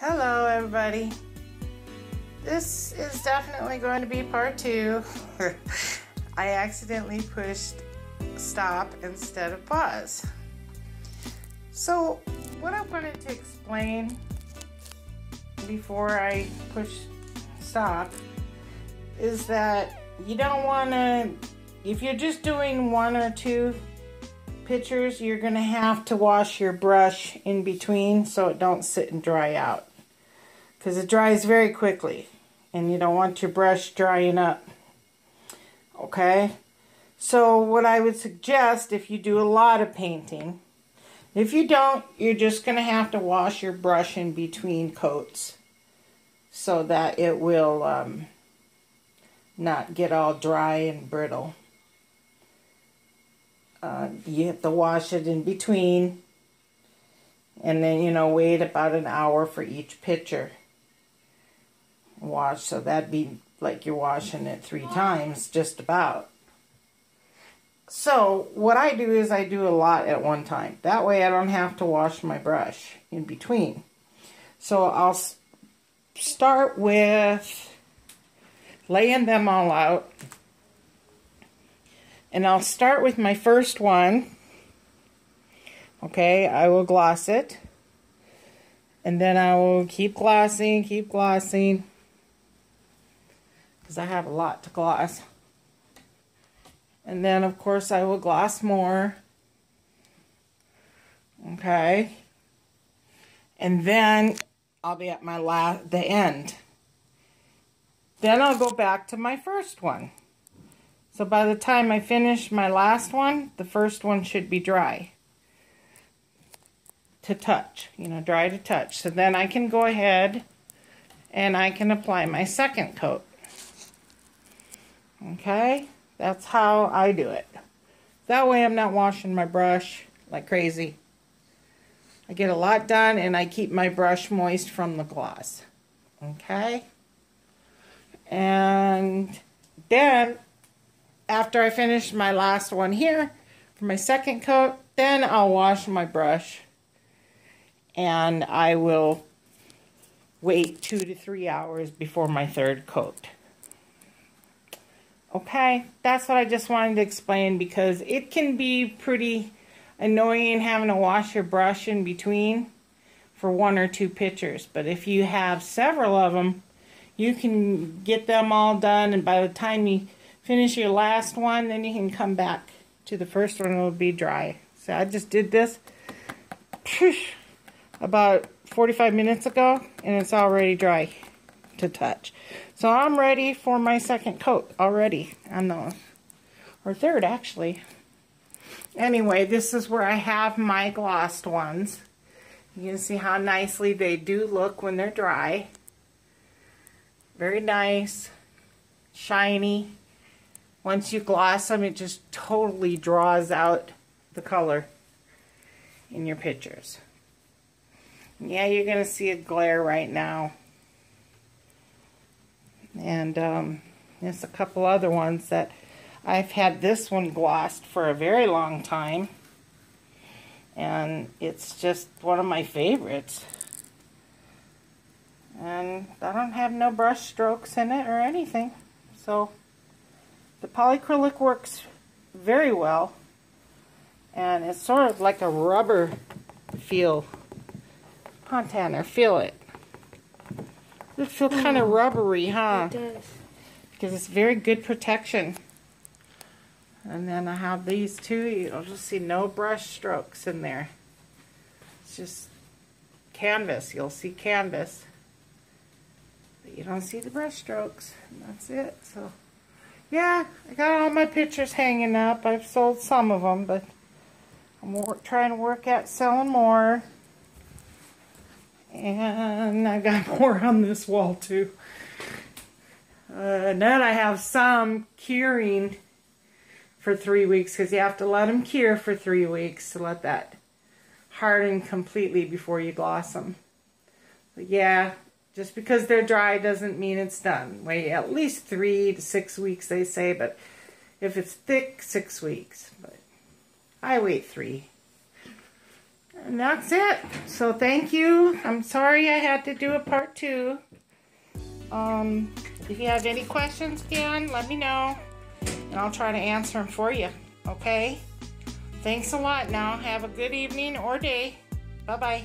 Hello everybody. This is definitely going to be part 2. I accidentally pushed stop instead of pause. So what I wanted to explain before I push stop is that you don't want to, if you're just doing 1 or 2 pictures, you're going to have to wash your brush in between so it don't sit and dry out, because it dries very quickly and you don't want your brush drying up. Okay, so what I would suggest, if you do a lot of painting, if you don't, you're just going to have to wash your brush in between coats so that it will not get all dry and brittle. You have to wash it in between, and then wait about an hour for each picture. Wash, so that'd be like you're washing it 3 times, just about. So what I do is I do a lot at one time. That way I don't have to wash my brush in between. So I'll start with laying them all out. And I'll start with my first one. Okay, I will gloss it. And then I will keep glossing, because I have a lot to gloss. And then, of course, I will gloss more. Okay. And then I'll be at the end. Then I'll go back to my first one. So by the time I finish my last one, the first one should be dry to touch, dry to touch. So then I can go ahead and I can apply my second coat. Okay, that's how I do it. That way I'm not washing my brush like crazy. I get a lot done and I keep my brush moist from the gloss. Okay, and then after I finish my last one here, for my second coat, then I'll wash my brush. And I will wait 2 to 3 hours before my third coat. Okay, that's what I just wanted to explain, because it can be pretty annoying having to wash your brush in between for 1 or 2 pictures. But if you have several of them, you can get them all done, and by the time you finish your last one, then you can come back to the first one. It'll be dry. So I just did this about 45 minutes ago, and it's already dry to touch. So I'm ready for my second coat already on those, or third actually. Anyway, this is where I have my glossed ones. You can see how nicely they do look when they're dry. Very nice, shiny. Once you gloss them, it just totally draws out the color in your pictures. Yeah, you're going to see a glare right now. And there's a couple other ones that I've had this one glossed for a very long time. And it's just one of my favorites. And I don't have no brush strokes in it or anything. So the polyacrylic works very well. And it's sort of like a rubber feel. Huh, Tanner, feel it. It feels kind of rubbery, huh? It does. Because it's very good protection. And then I have these two. You'll just see no brush strokes in there. It's just canvas. You'll see canvas. But you don't see the brush strokes. And that's it. So, yeah, I got all my pictures hanging up. I've sold some of them, but I'm trying to work at selling more. And I got more on this wall too. And then I have some curing for 3 weeks, because you have to let them cure for 3 weeks to let that harden completely before you gloss them. But yeah, just because they're dry doesn't mean it's done. Wait at least 3 to 6 weeks, they say, but if it's thick, 6 weeks. But I wait 3. And that's it. So thank you. I'm sorry I had to do a part 2. If you have any questions, again, let me know. And I'll try to answer them for you. Okay? Thanks a lot now. Have a good evening or day. Bye-bye.